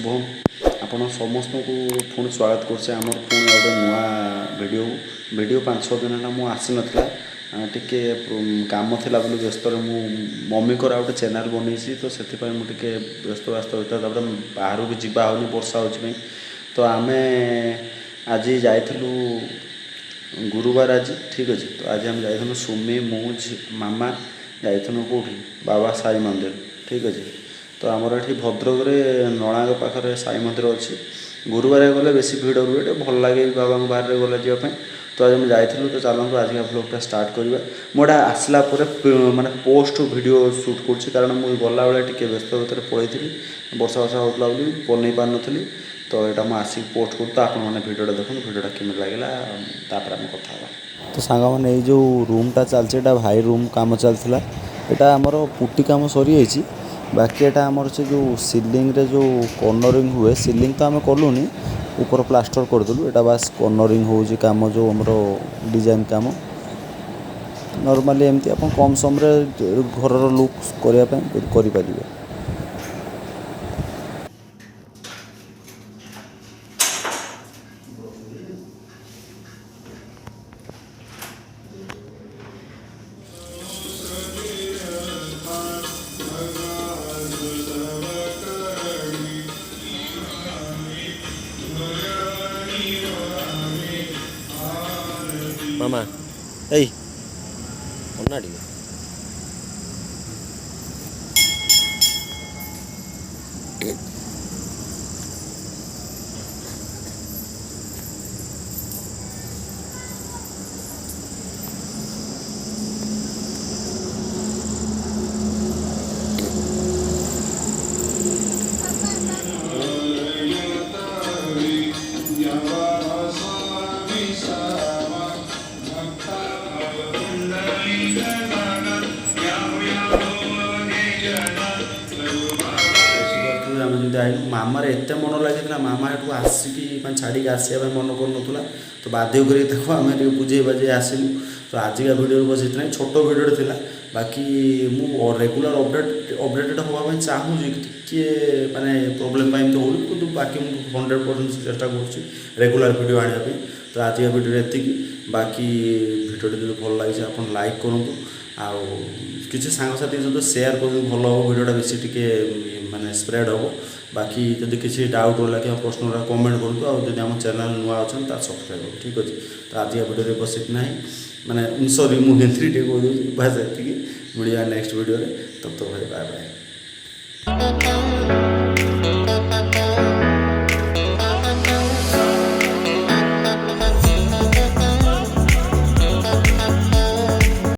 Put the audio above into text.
शुभम आपण समस्त को पुणी स्वागत करछे आमर पुणी गोटे नुआ वीडियो 5-6 दिन है मुझे आसी नाला टिके काम थिला बोली व्यस्त मु मम्मी को गोटे चैनल बनई तो से मुझे व्यस्त होता है बाहर भी जावा होनी वर्षा हो तो आम आज जाइलु गुरुवार आज ठीक अच्छे तो आज आम जाइलु सुमी मुझ मामा जाइलु कौटी बाबा साई मंदिर ठीक अच्छे तो आमर ये भद्रक नणाग पाखे साई मंदिर अच्छी गुरुवार गले बेस भिड़ रुए भल लगे बाबा बाहर गला जावाई तो आज मुझे जाइलु तो चलते आज ब्लॉगटा स्टार्ट करवा मुझे आसला माने पोस्ट वीडियो शूट कर कारण मुझे गला बेले टी व्यस्त भितर पड़े थी वर्षा वर्षा होता बोली बन पार नी तो यहाँ मुझे आसिक पोस्ट कर आपने भिडियोटा देखो भिडियोटा केमी लगे आम कथा तो सांग मैंने जो रूमटा चलছে भाई रूम काम चलता यहाँ आमर पुटी काम सरी जाइए बाकी एटा आमर से जो सीलिंग रे जो कॉर्नरिंग हुए सीलिंग तो आम कलुनी ऊपर प्लास्टर करदेलु एटा बास कॉर्नरिंग हो काम जो आमर डिजाइन काम नॉर्मली एमती आप कम समय घर लुक करने मामा ए उन्नाडी मामार एत मन लगी मामा एठू आसिक छाड़ी आसवा मन कर तो बाध्य कर आम बुझे बाजे आसलु तो आजिका भिडियो बस इतना छोट भिडियो थी बाकी मु रेगुलर अपडेटेड हाँवाई चाहूँगी टे माने प्रोब्लेम तो हो कि बाकी मुझे 100% चेष्टा करेगुलर भिडियो आने तो आजिका भिडियो एति बाकी भिडियो जो भल लगे आप लाइक करूँ आउ किसी सांगसाथी सहित सेयार कर भल हम भिडियोटा बेस टे माने स्प्रेड हम बाकी जब किसी डाउट रहा कि प्रश्न रहा कमेंट करूँ आदि आम चैनल नुआ अच्छा सब्सक्राइब करूँ ठीक अच्छे तो आज भिडियो बस इतना ही माने सॉरी मुझे टे कह दूँ बस ये मिलिया नेक्स्ट वीडियो तब तो भाई बाय बाय।